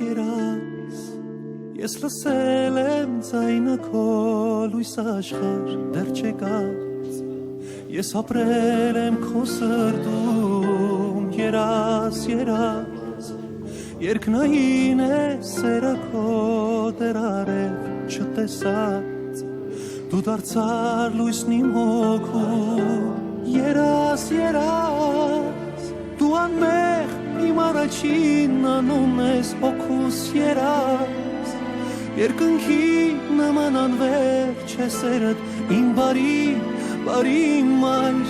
երաս Ես լսել եմ ձայնը քո լույս աշխարհ դեռ չեկած Ես ապրել եմ քո սրտում երաս Երկնային է սերը քո դեռ արև չտեսած Դու դարձար լույսն իմ հոգում երաս Դու անմեղ իմ առաջին անուն ես հոգուս երաս Երկնքի նման անվերջ է սերդ իմ բարի մայր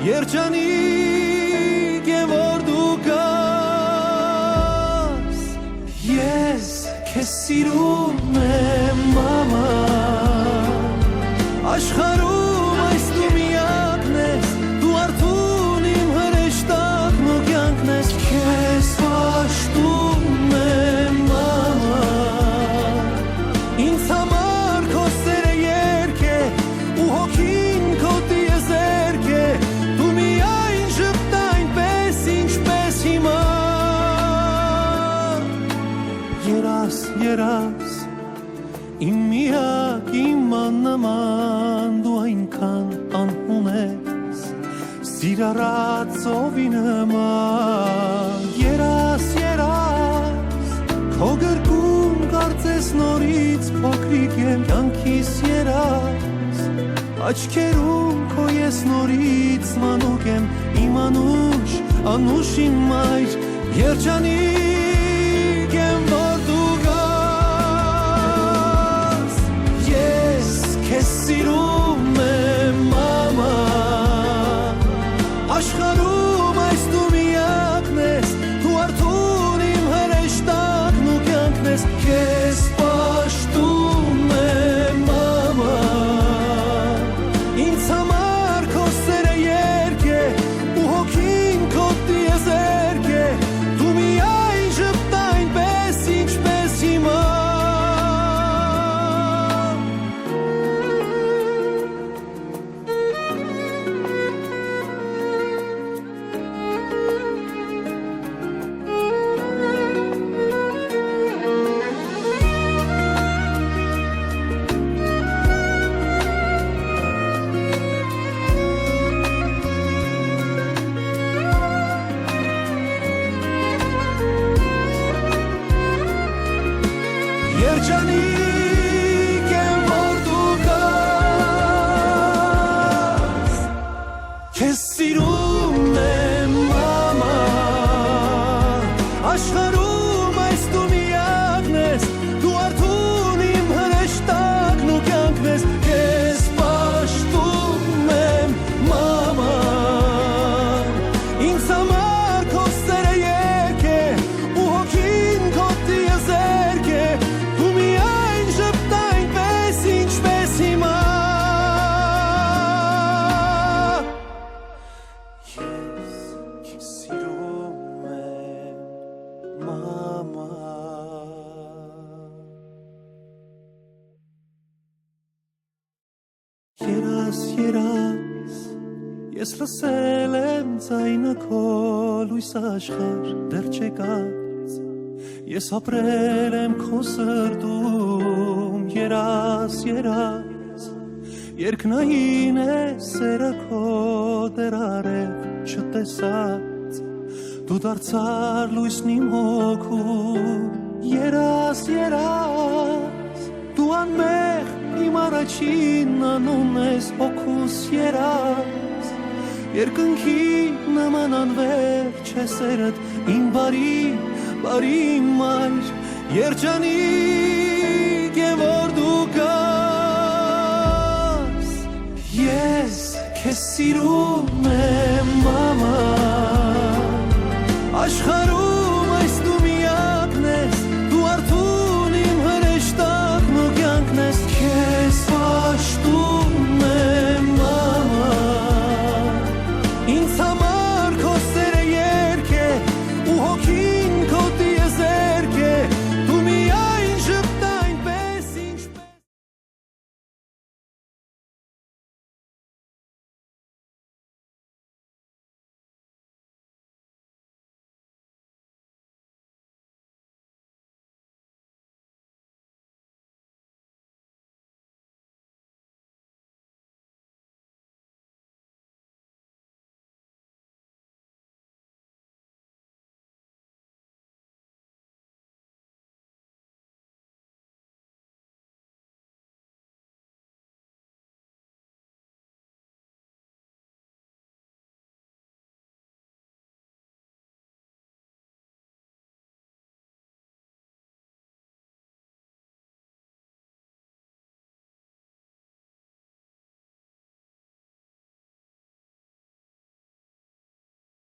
Երջանիկ է որ դու կաս Ես քեզ սիրում եմ մամա Աշխարհում այս դու միակն ես Դու արթուն իմ հրեշտակն ու կյանքն ես Քեզ պաշտում եմ մամա Ինձ համար քո սերը երգ է ու հոգին քո տիեզերք է Դու միայն ժպտա այնպես ինչպես հիմա Երաս Իմ միակ իմ աննման դու այնքան անհուն ես Սիրառած ծովի նման Երաս Քո գրկում կարծես նորից փոքրիկ եմ կյանքիս երաս Աչքերում քո ես նորից մանուկ եմ իմ անուշ իմ մայր Երջանիկ եմ որ դու գաս Ես քեզ սիրում եմ մամա Աշխարհում այս դու միակն ես Դու արթուն իմ հրեշտակն ու կյանքն ես Քեզ պաշտում եմ մամա Ինձ համար քո սերը երգ է ու հոգին քո տիեզերք է Դու միայն ժպտա այնպես ինչպես հիմա Երջանիկ եմ որ դու կաս Քեզ սիրում եմ մամա Աշխարհում այս դու միակն ես Դու արթուն իմ հրեշտակն ու կյանքն ես Քեզ պաշտում եմ մամա Ինձ համար քո սերը երգ է ու հոգին քո տիեզերք է Երաս Ես լսել եմ ձայնը քո լույս աշխարհ դեռ չեկած Ես ապրել եմ քո սրտում երաս Երկնային է սերը քո դեռ արև չտեսած Դու դարձար լույսն իմ հոգում երաս Դու անմեղ իմ առաջին անուն ես հոգուս երաս Երկնքի նման անվերջ է սերդ իմ բարի մայր Երջանիկ է որ դու կաս Ես քեզ սիրում եմ մամա Աշխարհ